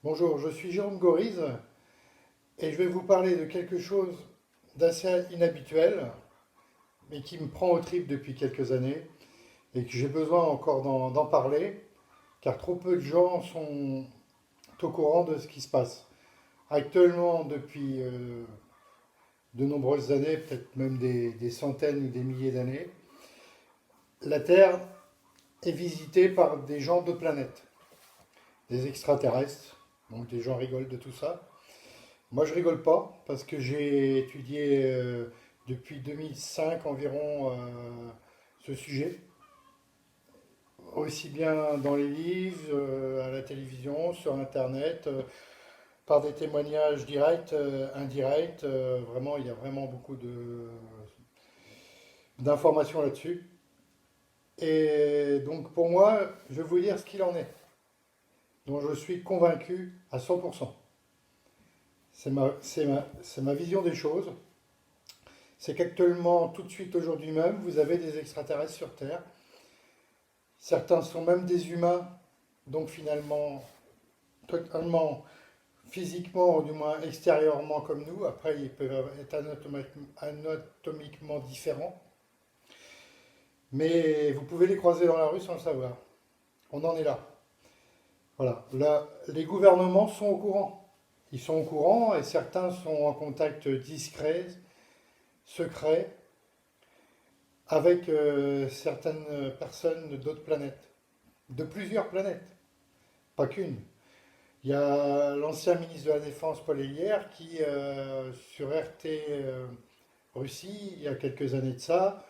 Bonjour, je suis Jérôme Goriz et je vais vous parler de quelque chose d'assez inhabituel, mais qui me prend aux tripes depuis quelques années et que j'ai besoin encore d'en parler, car trop peu de gens sont au courant de ce qui se passe. Actuellement, depuis de nombreuses années, peut-être même des centaines ou des milliers d'années, la Terre est visitée par des gens de planètes, des extraterrestres, donc des gens rigolent de tout ça. Moi, je rigole pas parce que j'ai étudié depuis 2005 environ ce sujet, aussi bien dans les livres, à la télévision, sur Internet, par des témoignages directs, indirects. Vraiment, il y a vraiment beaucoup d'informations là-dessus. Et donc, pour moi, je vais vous dire ce qu'il en est, dont je suis convaincu à 100%. C'est ma vision des choses. C'est qu'actuellement, tout de suite aujourd'hui même, vous avez des extraterrestres sur Terre. Certains sont même des humains, donc finalement, totalement, physiquement, ou du moins extérieurement comme nous. Après, ils peuvent être anatomiquement différents. Mais vous pouvez les croiser dans la rue sans le savoir. On en est là. Voilà. Là, les gouvernements sont au courant. Ils sont au courant et certains sont en contact discret, secret, avec certaines personnes d'autres planètes, de plusieurs planètes, pas qu'une. Il y a l'ancien ministre de la Défense, Paul Hélyer, qui, sur RT Russie, il y a quelques années de ça,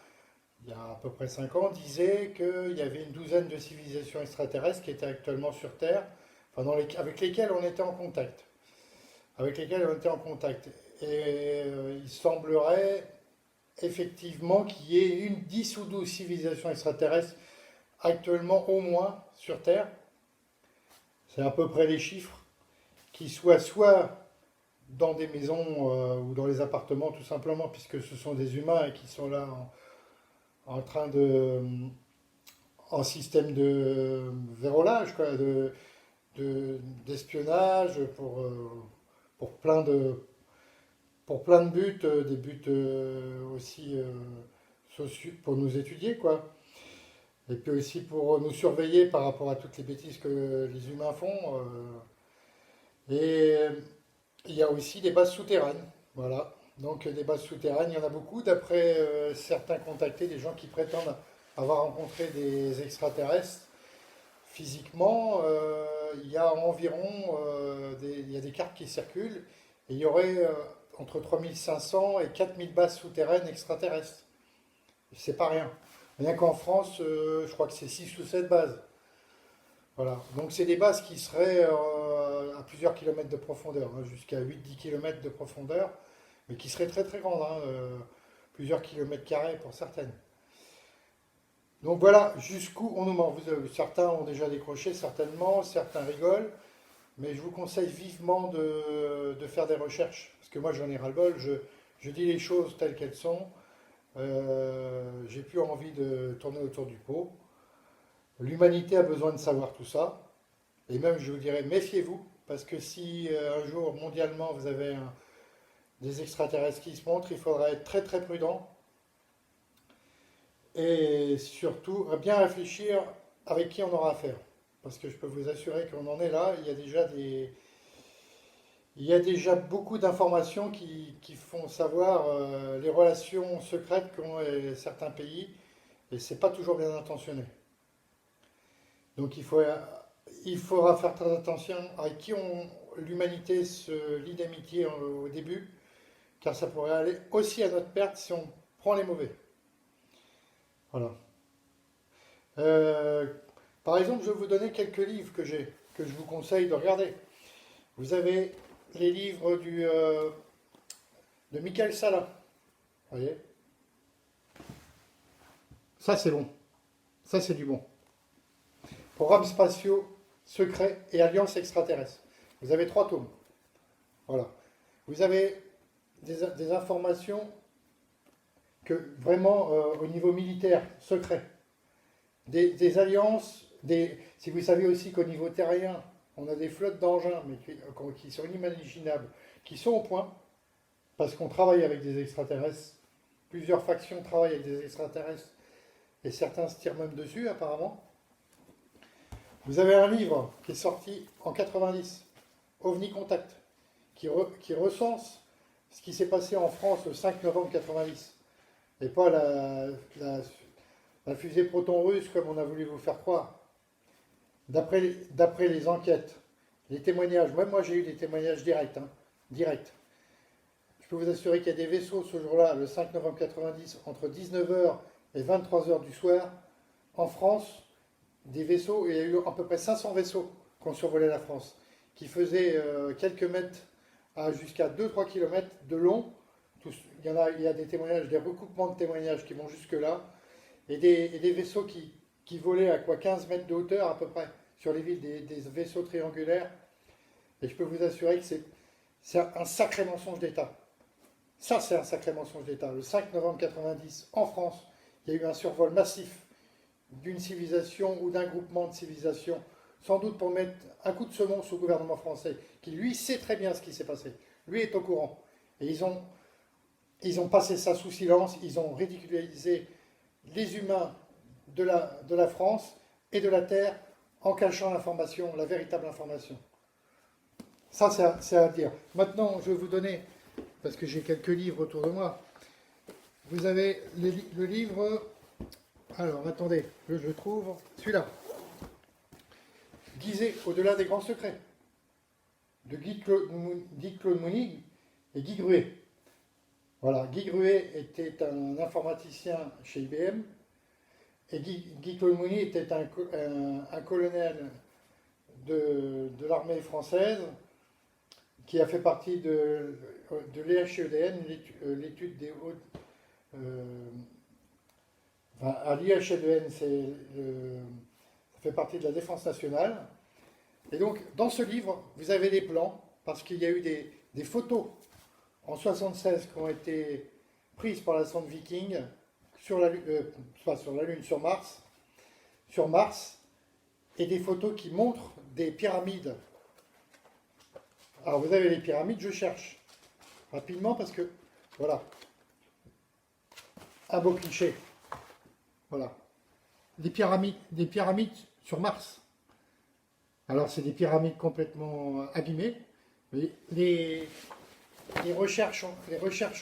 il y a à peu près 5 ans, disait qu'il y avait une douzaine de civilisations extraterrestres qui étaient actuellement sur Terre, enfin avec lesquelles on était en contact. Avec lesquelles on était en contact. Et il semblerait effectivement qu'il y ait 10 ou 12 civilisations extraterrestres actuellement au moins sur Terre. C'est à peu près les chiffres qui soient soit dans des maisons ou dans les appartements tout simplement puisque ce sont des humains et qui sont là en train de en système de vérolage quoi, d'espionnage pour plein de pour plein de buts, des buts aussi sociaux pour nous étudier quoi. Et puis aussi pour nous surveiller par rapport à toutes les bêtises que les humains font. Et il y a aussi des bases souterraines. Voilà. Donc des bases souterraines, il y en a beaucoup. D'après certains contactés, des gens qui prétendent avoir rencontré des extraterrestres, physiquement, il y a environ il y a des cartes qui circulent. Et il y aurait entre 3500 et 4000 bases souterraines extraterrestres. C'est pas rien. Rien qu'en France, je crois que c'est 6 ou 7 bases. Voilà. Donc c'est des bases qui seraient à plusieurs kilomètres de profondeur, hein, jusqu'à 8-10 kilomètres de profondeur, mais qui seraient très très grandes, hein, plusieurs kilomètres carrés pour certaines. Donc voilà jusqu'où on nous ment. Certains ont déjà décroché, certainement, certains rigolent, mais je vous conseille vivement de faire des recherches, parce que moi j'en ai ras-le-bol, je dis les choses telles qu'elles sont, j'ai plus envie de tourner autour du pot. L'humanité a besoin de savoir tout ça. Et même, je vous dirais, méfiez-vous, parce que si un jour, mondialement, vous avez des extraterrestres qui se montrent, il faudra être très très prudent et surtout bien réfléchir avec qui on aura affaire. Parce que je peux vous assurer qu'on en est là, il y a déjà beaucoup d'informations qui font savoir les relations secrètes qu'ont certains pays, et c'est pas toujours bien intentionné. Donc il faudra faire très attention à qui l'humanité se lie d'amitié au début, car ça pourrait aller aussi à notre perte si on prend les mauvais. Voilà. Euh, Par exemple, je vais vous donner quelques livres que je vous conseille de regarder. Vous avez les livres de Michael Sala. Vous voyez. Ça, c'est bon. Ça, c'est du bon. Programmes spatiaux, secrets et alliances extraterrestres. Vous avez 3 tomes. Voilà. Vous avez des informations que vraiment au niveau militaire, secret. Des alliances, si vous savez aussi qu'au niveau terrien, On a des flottes d'engins, mais qui sont inimaginables, qui sont au point, parce qu'on travaille avec des extraterrestres. Plusieurs factions travaillent avec des extraterrestres, et certains se tirent même dessus, apparemment. Vous avez un livre qui est sorti en 90, OVNI Contact, qui recense ce qui s'est passé en France le 5 novembre 90, et pas la fusée Proton russe comme on a voulu vous faire croire. D'après les enquêtes, les témoignages, même moi j'ai eu des témoignages directs, directs. Je peux vous assurer qu'il y a des vaisseaux ce jour-là, le 5 novembre 90, entre 19h et 23h du soir, en France, des vaisseaux, il y a eu à peu près 500 vaisseaux qui ont survolé la France, qui faisaient quelques mètres à jusqu'à 2-3 km de long. Il y a des témoignages, des recoupements de témoignages qui vont jusque-là, et des vaisseaux qui volaient à quoi 15 mètres de hauteur à peu près sur les villes, des vaisseaux triangulaires. Et je peux vous assurer que c'est un sacré mensonge d'État. Ça, c'est un sacré mensonge d'État. Le 5 novembre 90, en France, il y a eu un survol massif d'une civilisation ou d'un groupement de civilisations, sans doute pour mettre un coup de semonce au gouvernement français, qui lui sait très bien ce qui s'est passé. Lui est au courant. Et ils ont passé ça sous silence, ils ont ridiculisé les humains de la France et de la Terre en cachant l'information, la véritable information. Ça, c'est à dire. Maintenant, je vais vous donner, parce que j'ai quelques livres autour de moi, vous avez le livre, alors attendez, je le trouve, celui-là, Gizeh, au-delà des grands secrets, de Guy-Claude Mounig et Guy Gruet. Voilà, Guy Gruet était un informaticien chez IBM, et Guy-Claude Mounig était un colonel de l'armée française qui a fait partie de l'IHEDN, l'étude des hautes. Enfin, à l'IHEDN, ça fait partie de la défense nationale. Et donc, dans ce livre, vous avez des plans, parce qu'il y a eu des photos en 1976 qui ont été prises par la sonde Viking sur la Lune, sur Mars, et des photos qui montrent des pyramides. Alors vous avez les pyramides, je cherche rapidement parce que, voilà, un beau cliché. Voilà, des pyramides sur Mars. Alors c'est des pyramides complètement abîmées, mais les recherches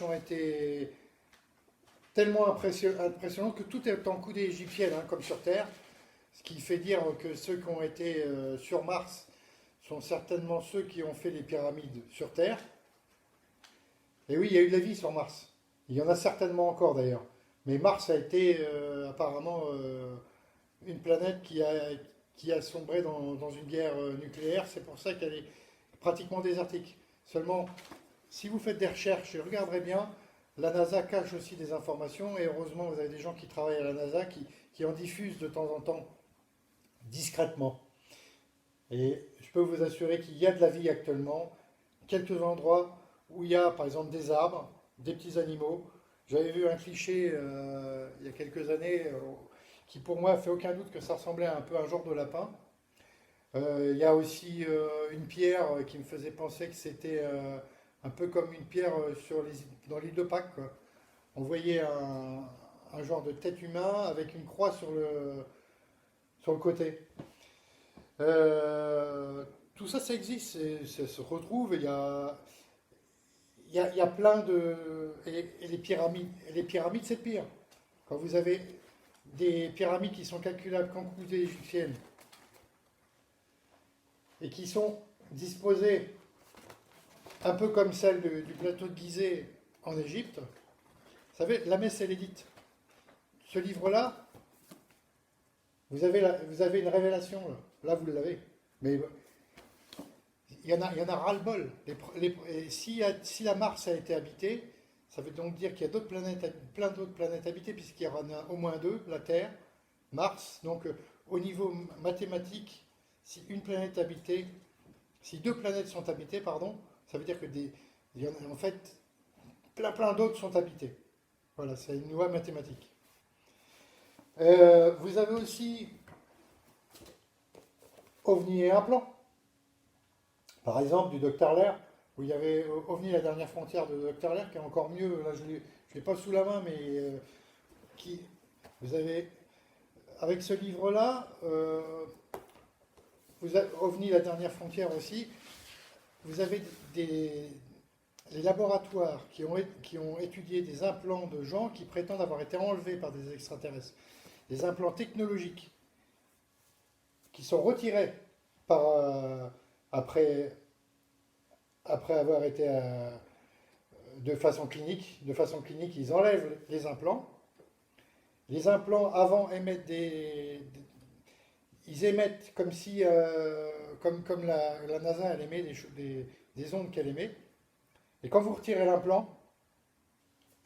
ont été tellement impressionnantes que tout est en coudée égyptienne, comme sur Terre, ce qui fait dire que ceux qui ont été sur Mars sont certainement ceux qui ont fait les pyramides sur Terre. Et oui, il y a eu de la vie sur Mars. Il y en a certainement encore d'ailleurs. Mais Mars a été apparemment une planète qui a sombré dans une guerre nucléaire. C'est pour ça qu'elle est pratiquement désertique. Seulement, si vous faites des recherches et regarderez bien, la NASA cache aussi des informations. Et heureusement, vous avez des gens qui travaillent à la NASA qui en diffusent de temps en temps discrètement. Et je peux vous assurer qu'il y a de la vie actuellement. Quelques endroits où il y a par exemple des arbres, des petits animaux. J'avais vu un cliché il y a quelques années qui pour moi fait aucun doute que ça ressemblait un peu à un genre de lapin. Il y a aussi une pierre qui me faisait penser que c'était un peu comme une pierre dans l'île de Pâques, quoi. On voyait un genre de tête humain avec une croix sur le côté. Tout ça, ça existe, ça se retrouve. Il y a plein de. Et les pyramides, c'est pire. Quand vous avez des pyramides qui sont calculables qu'en coudée égyptienne et qui sont disposées un peu comme celle du plateau de Gizeh en Égypte, vous savez, la messe, elle est dite. Ce livre-là, vous avez une révélation, là vous l'avez. Mais il y en a ras-le-bol. Si la Mars a été habitée, ça veut donc dire qu'il y a plein d'autres planètes habitées, puisqu'il y en a au moins deux, la Terre, Mars. Donc au niveau mathématique, si une planète est habitée, si deux planètes sont habitées, pardon, ça veut dire que il y en a en fait plein d'autres sont habitées. Voilà, c'est une loi mathématique. Vous avez aussi OVNI et un plan. Par exemple, du Dr. Lair, où il y avait OVNI, la dernière frontière de Dr. Lair, qui est encore mieux, là je ne l'ai pas sous la main, mais qui, vous avez, avec ce livre-là, OVNI, la dernière frontière aussi, vous avez les laboratoires qui ont étudié des implants de gens qui prétendent avoir été enlevés par des extraterrestres. Des implants technologiques qui sont retirés après, après avoir été de façon clinique. De façon clinique, ils enlèvent les implants. Les implants avant émettent ils émettent comme si, comme la NASA elle émet des ondes qu'elle émet. Et quand vous retirez l'implant,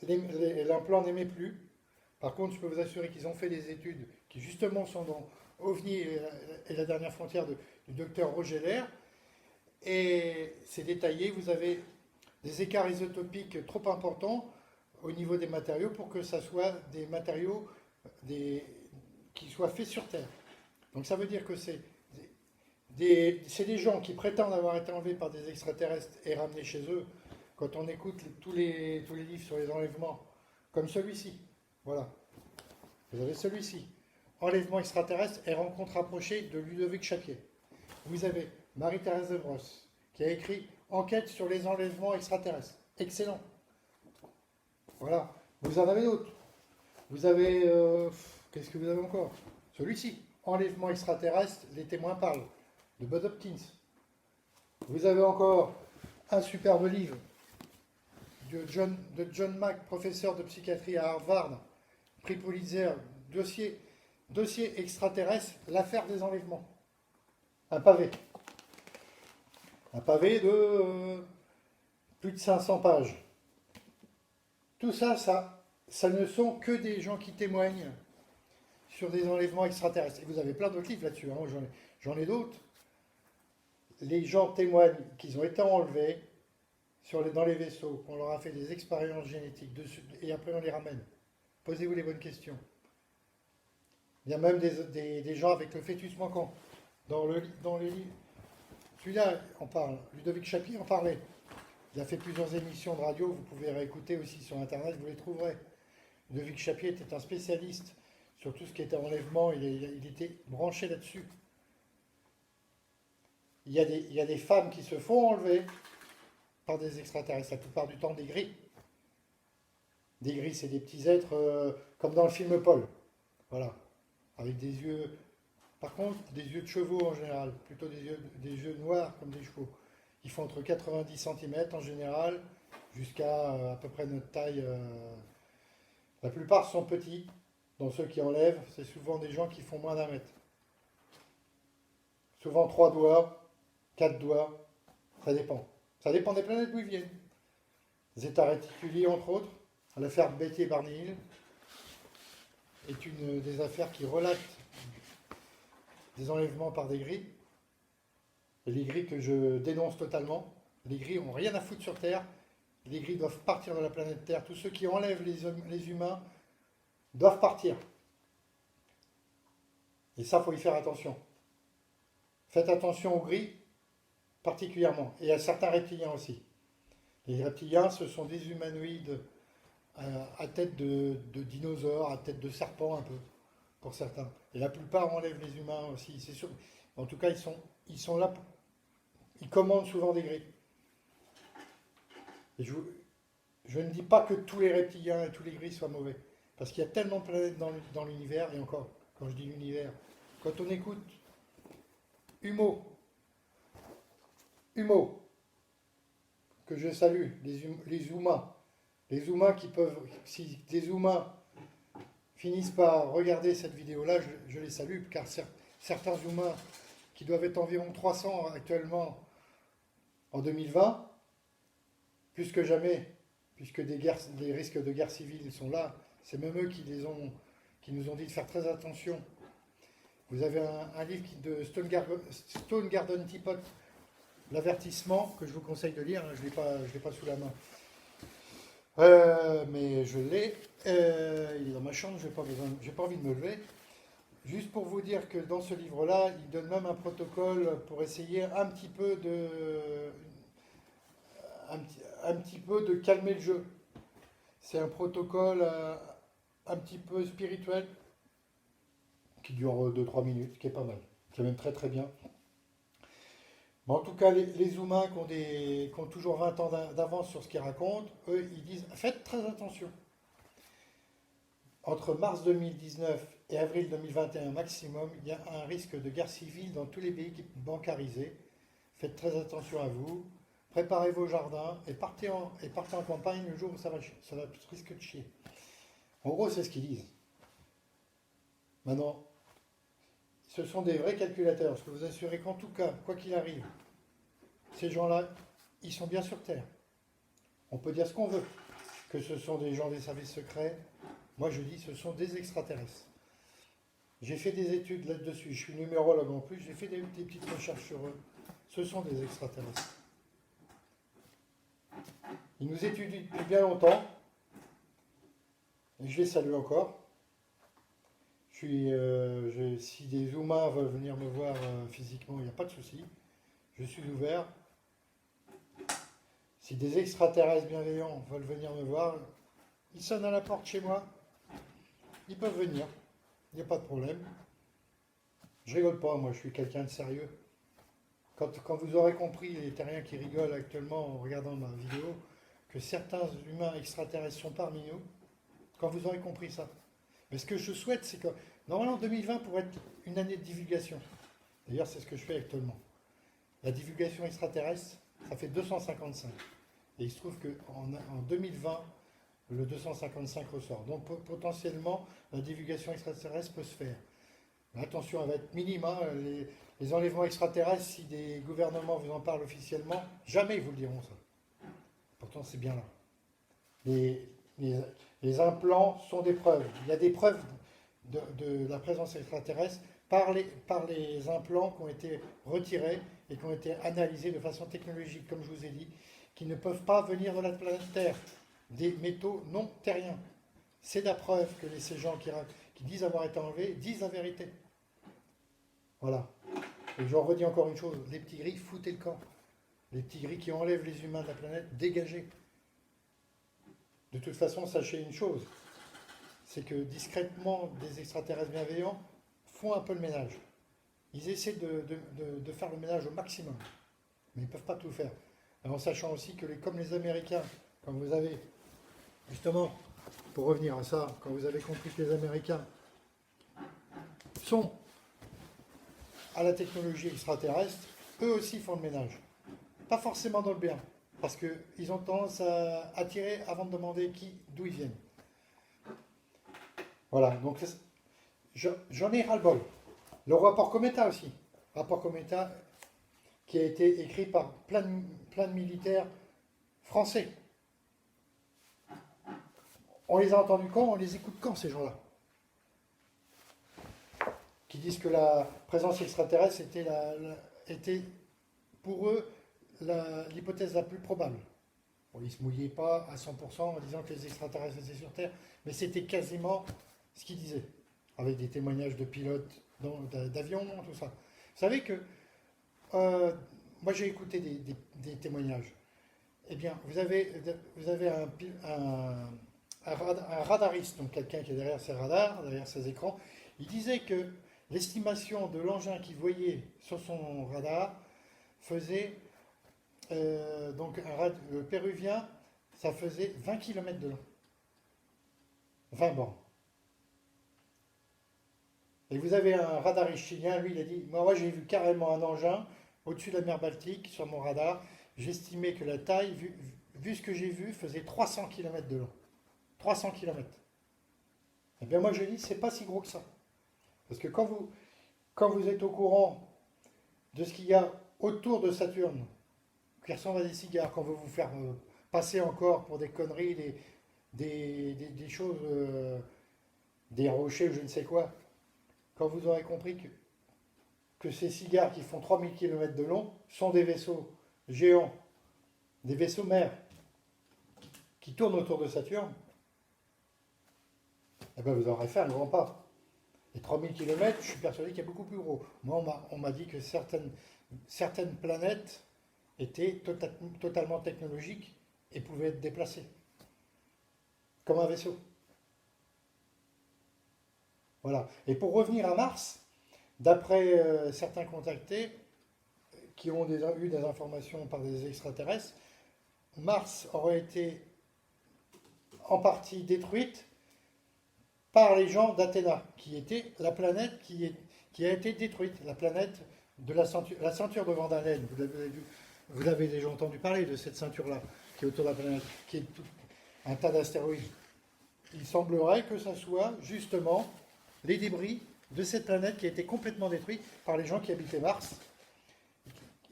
l'implant n'émet plus. Par contre, je peux vous assurer qu'ils ont fait des études qui justement sont dans OVNI et la dernière frontière du docteur Roger Lair. Et c'est détaillé, vous avez des écarts isotopiques trop importants au niveau des matériaux pour que ça soit des matériaux qui soient faits sur Terre. Donc ça veut dire que c'est des gens qui prétendent avoir été enlevés par des extraterrestres et ramenés chez eux. Quand on écoute tous les livres sur les enlèvements, comme celui-ci, voilà. Vous avez celui-ci, Enlèvement extraterrestre et rencontre rapprochée de Ludovic Chapier. Vous avez Marie-Thérèse de Brosse, qui a écrit Enquête sur les enlèvements extraterrestres. Excellent. Voilà. Vous en avez d'autres. Vous avez... qu'est-ce que vous avez encore? Celui-ci, Enlèvement extraterrestre, les témoins parlent, de Bud Hopkins. Vous avez encore un superbe livre de John Mack, professeur de psychiatrie à Harvard, prix Pulitzer, dossier extraterrestre, l'affaire des enlèvements. Un pavé. Un pavé de plus de 500 pages. Tout ça, ça ne sont que des gens qui témoignent sur des enlèvements extraterrestres. Et vous avez plein d'autres livres là-dessus, hein. J'en ai d'autres. Les gens témoignent qu'ils ont été enlevés dans les vaisseaux, qu'on leur a fait des expériences génétiques dessus, et après on les ramène. Posez-vous les bonnes questions. Il y a même des gens avec le fœtus manquant. Dans les livres. Celui-là, on parle. Ludovic Chapier en parlait. Il a fait plusieurs émissions de radio, vous pouvez réécouter aussi sur Internet, vous les trouverez. Ludovic Chapier était un spécialiste sur tout ce qui était enlèvement, il était branché là-dessus. Il y a des femmes qui se font enlever par des extraterrestres, la plupart du temps des gris. Des gris, c'est des petits êtres comme dans le film Paul. Voilà. Avec des yeux, par contre, des yeux de chevaux en général, plutôt des yeux noirs comme des chevaux. Ils font entre 90 cm en général, jusqu'à à peu près notre taille. La plupart sont petits. Dans ceux qui enlèvent, c'est souvent des gens qui font moins d'1 mètre. Souvent 3 doigts, 4 doigts, ça dépend. Ça dépend des planètes d'où ils viennent. Zeta Reticuli, entre autres, l'affaire Betty et Barney Hill est une des affaires qui relate des enlèvements par des gris. Et les gris que je dénonce totalement. Les gris n'ont rien à foutre sur Terre. Les gris doivent partir de la planète Terre. Tous ceux qui enlèvent les humains doivent partir. Et ça, il faut y faire attention. Faites attention aux gris, particulièrement. Et à certains reptiliens aussi. Les reptiliens, ce sont des humanoïdes à tête de dinosaures, à tête de serpent un peu, pour certains. Et la plupart enlèvent les humains aussi, c'est sûr. En tout cas, ils sont là, ils commandent souvent des gris. Et je ne dis pas que tous les reptiliens et tous les gris soient mauvais, parce qu'il y a tellement de planètes dans l'univers, et encore, quand je dis l'univers, quand on écoute Humo, que je salue, les humains qui peuvent, si des humains finissent par regarder cette vidéo-là, je les salue, car certains humains qui doivent être environ 300 actuellement en 2020, plus que jamais, puisque des risques de guerre civile sont là, c'est même eux qui nous ont dit de faire très attention. Vous avez un livre de Stone Garden Teapot, L'avertissement, que je vous conseille de lire, hein, je ne l'ai pas sous la main. Mais je l'ai, il est dans ma chambre, je n'ai pas envie de me lever. juste pour vous dire que dans ce livre-là, il donne même un protocole pour essayer un petit peu de calmer le jeu. C'est un protocole un petit peu spirituel qui dure 2-3 minutes, qui est pas mal, qui est même très très bien. Mais en tout cas, les humains qui ont toujours 20 ans d'avance sur ce qu'ils racontent, eux, ils disent faites très attention. Entre mars 2019 et avril 2021 maximum, il y a un risque de guerre civile dans tous les pays bancarisés. Faites très attention à vous. Préparez vos jardins et partez en campagne le jour où ça va risque de chier. En gros, c'est ce qu'ils disent. Maintenant, ce sont des vrais calculateurs. Je peux vous assurer qu'en tout cas, quoi qu'il arrive, ces gens-là, ils sont bien sur Terre. On peut dire ce qu'on veut, que ce sont des gens des services secrets. Moi, je dis ce sont des extraterrestres. J'ai fait des études là-dessus. Je suis numérologue en plus. J'ai fait des petites recherches sur eux. Ce sont des extraterrestres. Ils nous étudient depuis bien longtemps. Et je les salue encore. Si des humains veulent venir me voir physiquement, il n'y a pas de souci. Je suis ouvert. Si des extraterrestres bienveillants veulent venir me voir, ils sonnent à la porte chez moi. Ils peuvent venir. Il n'y a pas de problème. Je rigole pas, moi je suis quelqu'un de sérieux. Quand vous aurez compris, les terriens qui rigolent actuellement en regardant ma vidéo, que certains humains extraterrestres sont parmi nous, quand vous aurez compris ça. Mais ce que je souhaite, c'est que normalement 2020 pourrait être une année de divulgation. D'ailleurs, c'est ce que je fais actuellement. La divulgation extraterrestre, ça fait 255. Et il se trouve qu'en 2020, le 255 ressort. Donc potentiellement, la divulgation extraterrestre peut se faire. Mais attention, elle va être minime. Hein. Les enlèvements extraterrestres, si des gouvernements vous en parlent officiellement, jamais ils vous le diront ça. Pourtant, c'est bien là. Les, les- les implants sont des preuves. Il y a des preuves de la présence extraterrestre par les implants qui ont été retirés et qui ont été analysés de façon technologique, comme je vous ai dit, qui ne peuvent pas venir de la planète Terre, des métaux non terriens. C'est la preuve que ces gens qui disent avoir été enlevés disent la vérité. Voilà. Et j'en redis encore une chose, les petits gris, foutez le camp. Les petits gris qui enlèvent les humains de la planète, dégagez. De toute façon, sachez une chose, c'est que discrètement, des extraterrestres bienveillants font un peu le ménage. Ils essaient de faire le ménage au maximum, mais ils ne peuvent pas tout faire. En sachant aussi que comme les Américains, quand vous avez, justement, pour revenir à ça, quand vous avez compris que les Américains sont à la technologie extraterrestre, eux aussi font le ménage. Pas forcément dans le bien, parce qu'ils ont tendance à attirer avant de demander d'où ils viennent. Voilà, donc j'en ai ras-le-bol. Le rapport Cometa aussi. Rapport Cometa qui a été écrit par plein de militaires français. On les a entendus quand? On les écoute quand, ces gens-là? Qui disent que la présence extraterrestre était pour eux l'hypothèse la plus probable. Bon, ils ne se mouillaient pas à 100% en disant que les extraterrestres étaient sur Terre, mais c'était quasiment ce qu'ils disaient, avec des témoignages de pilotes d'avions, tout ça. Vous savez que moi j'ai écouté des témoignages. Eh bien, vous avez un radariste, donc quelqu'un qui est derrière ses radars, derrière ses écrans. Il disait que l'estimation de l'engin qu'il voyait sur son radar faisait, donc le péruvien, ça faisait 20 km de long. 20 bornes. Et vous avez un radariste chilien, lui il a dit, moi j'ai vu carrément un engin au-dessus de la mer Baltique sur mon radar. J'estimais que la taille, vu ce que j'ai vu, faisait 300 km de long. 300 km. Eh bien moi je dis, c'est pas si gros que ça. Parce que quand vous êtes au courant de ce qu'il y a autour de Saturne, qui ressemble à des cigares, qu'on veut vous faire passer encore pour des conneries, des choses, des rochers ou je ne sais quoi, quand vous aurez compris que ces cigares qui font 3000 km de long sont des vaisseaux géants, des vaisseaux mers tournent autour de Saturne, eh bien vous aurez fait un grand pas. Et 3000 km, je suis persuadé qu'il y a beaucoup plus gros. Moi, on m'a dit que certaines planètes étaient totalement technologiques et pouvaient être déplacées, comme un vaisseau. Voilà. Et pour revenir à Mars, d'après certains contactés qui ont eu des informations par des extraterrestres, Mars aurait été en partie détruite par les gens d'Athéna, qui était la planète qui a été détruite, la planète de la ceinture de Van Allen. Vous avez déjà entendu parler de cette ceinture-là, qui est autour de la planète, qui est un tas d'astéroïdes. Il semblerait que ça soit justement les débris de cette planète qui a été complètement détruite par les gens qui habitaient Mars.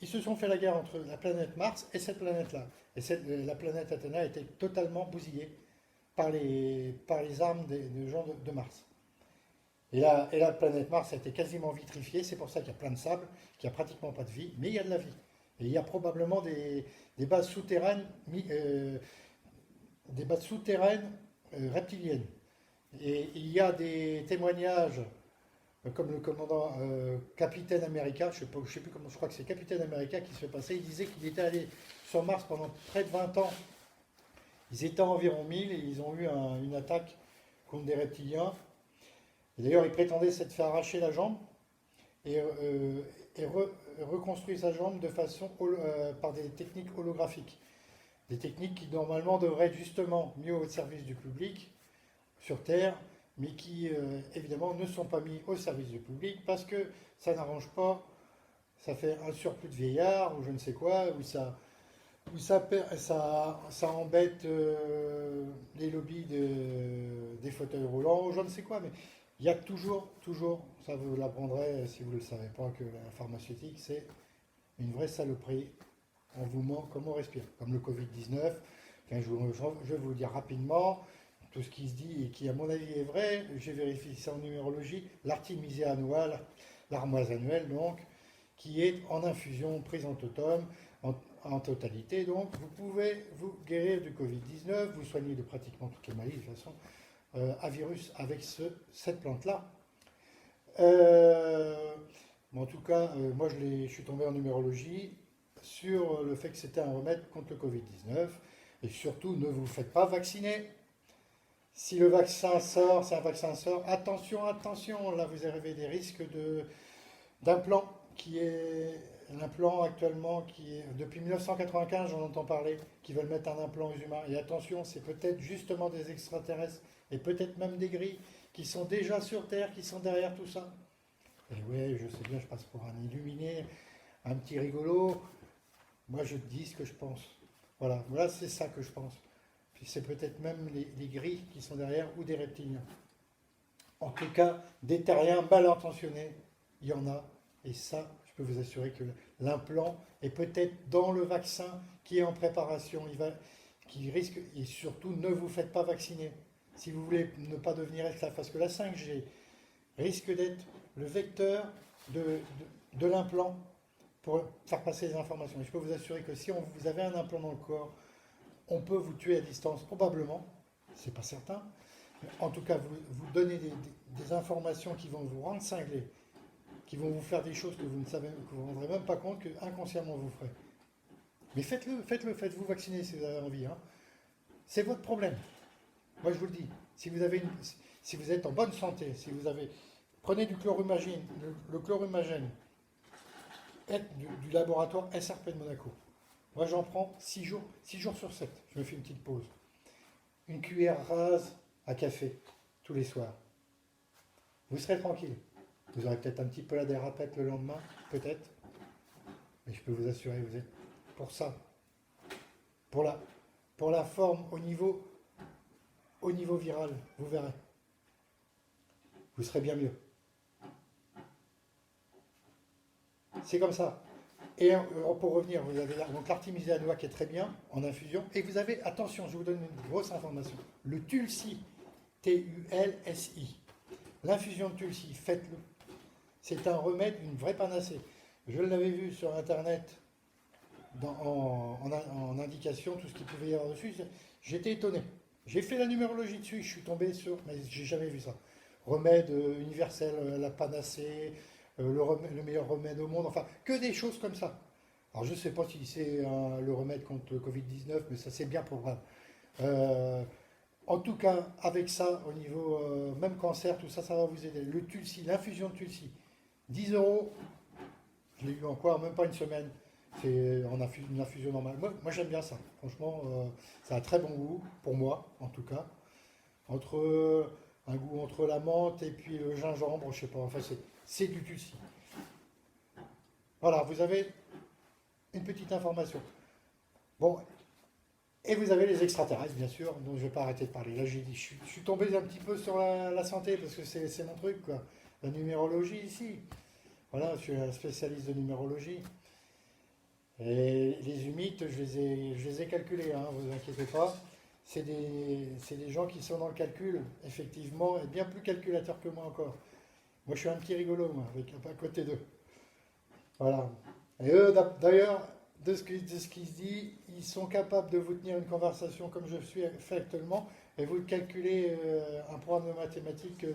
Ils se sont fait la guerre entre la planète Mars et cette planète-là. Et la planète Athéna a été totalement bousillée par les armes des gens de Mars. Et la planète Mars a été quasiment vitrifiée, c'est pour ça qu'il y a plein de sable, qu'il n'y a pratiquement pas de vie, mais il y a de la vie. Et il y a probablement des bases souterraines, reptiliennes. Et il y a des témoignages, comme le commandant Capitaine America, je sais plus comment, je crois que c'est Capitaine America qui se fait passer, il disait qu'il était allé sur Mars pendant près de 20 ans. Ils étaient environ 1000 et ils ont eu une attaque contre des reptiliens. Et d'ailleurs, il prétendait s'être fait arracher la jambe et reconstruire sa jambe de façon par des techniques holographiques. Des techniques qui normalement devraient être justement mieux au service du public sur Terre, mais qui évidemment ne sont pas mis au service du public parce que ça n'arrange pas, ça fait un surplus de vieillards ou je ne sais quoi, ça embête les lobbies des fauteuils roulants ou je ne sais quoi, mais il y a toujours, ça vous l'apprendrez si vous ne le savez pas, que la pharmaceutique c'est une vraie saloperie. On vous ment comme on respire, comme le Covid-19. Je vais vous le dire rapidement, tout ce qui se dit et qui à mon avis est vrai, j'ai vérifié ça en numérologie, l'artémisia annuelle, l'armoise annuelle donc, qui est en infusion prise en totem, en totalité donc, vous pouvez vous guérir du Covid-19, vous soigner de pratiquement toutes les maladies de toute façon, à virus avec cette plante-là. En tout cas, moi je suis tombé en numérologie sur le fait que c'était un remède contre le Covid-19. Et surtout, ne vous faites pas vacciner. Si le vaccin sort, c'est un vaccin sort, attention, attention, là vous avez des risques d'implant qui est l'implant actuellement qui est depuis 1995, j'en entends parler, qui veulent mettre un implant aux humains. Et attention, c'est peut-être justement des extraterrestres et peut-être même des gris qui sont déjà sur Terre, qui sont derrière tout ça. Et ouais, je sais bien, je passe pour un illuminé, un petit rigolo. Moi, je dis ce que je pense. Voilà, c'est ça que je pense. Puis c'est peut-être même les gris qui sont derrière ou des reptiliens. En tout cas, des terriens mal intentionnés, il y en a. Et ça, je peux vous assurer que l'implant est peut-être dans le vaccin qui est en préparation, qui risque, et surtout ne vous faites pas vacciner. Si vous voulez ne pas devenir esclave, parce que la 5G risque d'être le vecteur de l'implant pour faire passer les informations. Et je peux vous assurer que si vous avez un implant dans le corps, on peut vous tuer à distance, probablement, c'est pas certain, mais en tout cas, vous donnez des informations qui vont vous rendre cinglé, qui vont vous faire des choses que vous ne savez, que vous ne rendrez même pas compte, que inconsciemment vous ferez. Mais faites-vous vacciner si vous avez envie. Hein. C'est votre problème. Moi, je vous le dis. Si vous êtes en bonne santé, prenez du chlorumagène, le chlorumagène du laboratoire SRP de Monaco. Moi, j'en prends 6 jours sur 7. Je me fais une petite pause. Une cuillère rase à café tous les soirs. Vous serez tranquille. Vous aurez peut-être un petit peu la dérapette le lendemain, peut-être. Mais je peux vous assurer, vous êtes pour ça. Pour la forme au niveau viral, vous verrez. Vous serez bien mieux. C'est comme ça. Et pour revenir, vous avez donc l'artémisia annua qui est très bien en infusion. Et vous avez, attention, je vous donne une grosse information, le Tulsi, Tulsi. L'infusion de Tulsi, faites-le. C'est un remède, une vraie panacée. Je l'avais vu sur Internet en indication, tout ce qu'il pouvait y avoir dessus. J'étais étonné. J'ai fait la numérologie dessus, je suis tombé sur, mais j'ai jamais vu ça. remède universel, la panacée, le meilleur remède au monde, enfin, que des choses comme ça. Alors je ne sais pas si c'est le remède contre le Covid-19, mais ça c'est bien programme. Euh, En tout cas, avec ça, au niveau même cancer, tout ça, ça va vous aider. Le Tulsi, l'infusion de Tulsi, 10 euros, je l'ai eu encore, même pas une semaine. C'est une infusion normale. Moi, j'aime bien ça. Franchement, ça a un très bon goût, pour moi, en tout cas. Entre un goût entre la menthe et puis le gingembre, je sais pas. Enfin, c'est du Tulsi. Voilà, vous avez une petite information. Bon, et vous avez les extraterrestres, bien sûr, dont je ne vais pas arrêter de parler. Là, j'ai dit, je suis tombé un petit peu sur la santé, parce que c'est mon truc, quoi. La numérologie ici. Voilà, je suis un spécialiste de numérologie. Et les humites, je les ai calculés, hein, vous inquiétez pas. C'est des gens qui sont dans le calcul, effectivement, et bien plus calculateurs que moi encore. Moi, je suis un petit rigolo, moi, avec à côté d'eux. Voilà. Et eux, d'ailleurs, de ce qui se dit, ils sont capables de vous tenir une conversation comme je suis fait actuellement, et vous calculez un programme de mathématiques de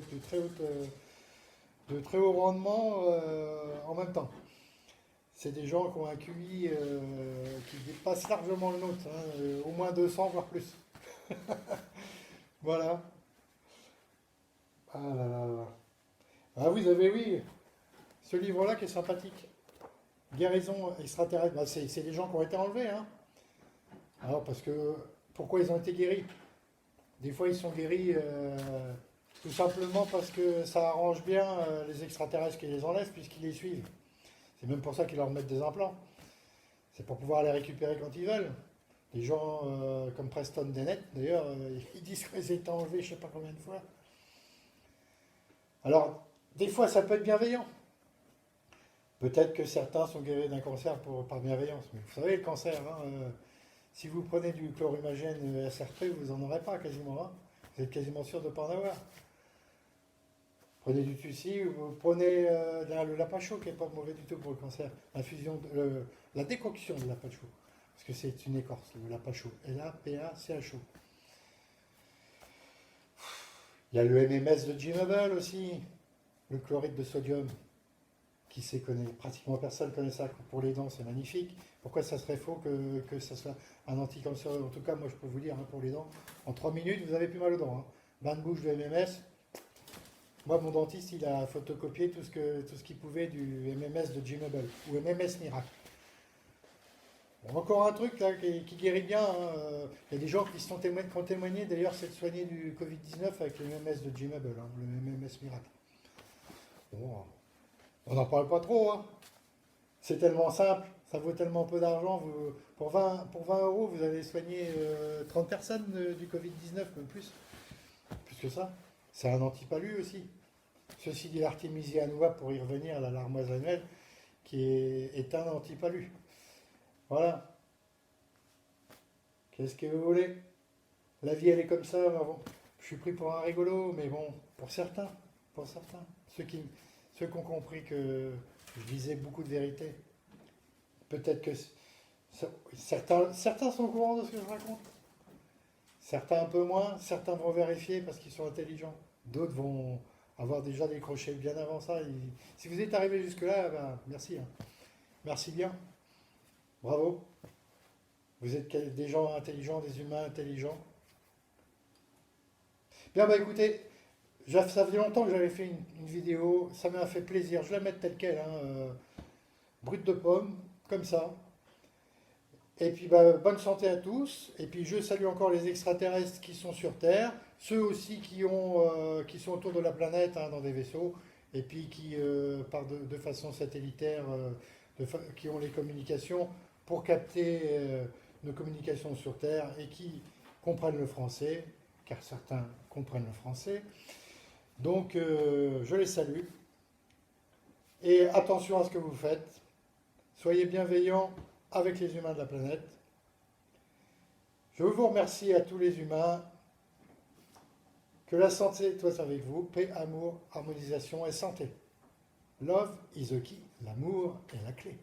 très haut rendement en même temps. C'est des gens qui ont un QI qui dépasse largement le nôtre, hein, au moins 200, voire plus. Voilà. Ah là là là. Ah, vous avez, oui, ce livre-là qui est sympathique. Guérison extraterrestre. Bah, c'est des gens qui ont été enlevés, hein. Alors, parce que, pourquoi ils ont été guéris? Des fois, ils sont guéris tout simplement parce que ça arrange bien les extraterrestres qui les enlèvent, puisqu'ils les suivent. C'est même pour ça qu'ils leur mettent des implants. C'est pour pouvoir les récupérer quand ils veulent. Des gens comme Preston Dennett, d'ailleurs, ils disent qu'ils étaient enlevés je ne sais pas combien de fois. Alors, des fois, ça peut être bienveillant. Peut-être que certains sont guéris d'un cancer par bienveillance. Mais vous savez, le cancer, hein, si vous prenez du chlorhumagène SRP, vous n'en aurez pas quasiment, hein. Vous êtes quasiment sûr de ne pas en avoir. Prenez du Tussi, vous prenez le Lapacho qui n'est pas mauvais du tout pour le cancer. La décoction de Lapacho, parce que c'est une écorce, le Lapacho. Lapacho. Il y a le MMS de G-Mobile aussi, le chloride de sodium, qui sait connaît. Pratiquement personne connaît ça. Pour les dents, c'est magnifique. Pourquoi ça serait faux que ça soit un anticancéreux? En tout cas, moi je peux vous dire, hein, pour les dents, en 3 minutes, vous avez plus mal aux dents, hein. Bain de bouche de MMS. Moi, mon dentiste, il a photocopié tout ce qu'il pouvait du MMS de G-Mobile, ou MMS Miracle. Bon, encore un truc là, qui guérit bien, hein. Il y a des gens qui ont témoigné, d'ailleurs, c'est de soigner du Covid-19 avec le MMS de G-Mobile, hein, le MMS Miracle. Bon, on n'en parle pas trop, hein. C'est tellement simple, ça vaut tellement peu d'argent. Pour 20 euros, vous allez soigner 30 personnes du Covid-19, même plus que ça. C'est un antipalu aussi. Ceci dit, l'artémisia annua, pour y revenir, la larmoise annuelle, qui est un antipalu. Voilà. Qu'est-ce que vous voulez? La vie, elle est comme ça. Bon, je suis pris pour un rigolo, mais bon, pour certains, ceux qui ont compris que je disais beaucoup de vérité, peut-être que certains sont au courant de ce que je raconte. Certains un peu moins, certains vont vérifier parce qu'ils sont intelligents. D'autres vont avoir déjà décroché bien avant ça. Si vous êtes arrivé jusque-là, ben, merci, hein. Merci bien. Bravo. Vous êtes des gens intelligents, des humains intelligents. Bien, bah écoutez, ça faisait longtemps que j'avais fait une vidéo. Ça m'a fait plaisir. Je vais la mettre telle quelle, hein, brute de pomme, comme ça. Et puis bah, bonne santé à tous. Et puis je salue encore les extraterrestres qui sont sur Terre, ceux aussi qui sont autour de la planète, hein, dans des vaisseaux, et puis qui partent de façon satellitaire, qui ont les communications pour capter nos communications sur Terre et qui comprennent le français, car certains comprennent le français. Donc je les salue. Et attention à ce que vous faites. Soyez bienveillants avec les humains de la planète. Je vous remercie à tous les humains. Que la santé soit avec vous. Paix, amour, harmonisation et santé. Love is the key. L'amour est la clé.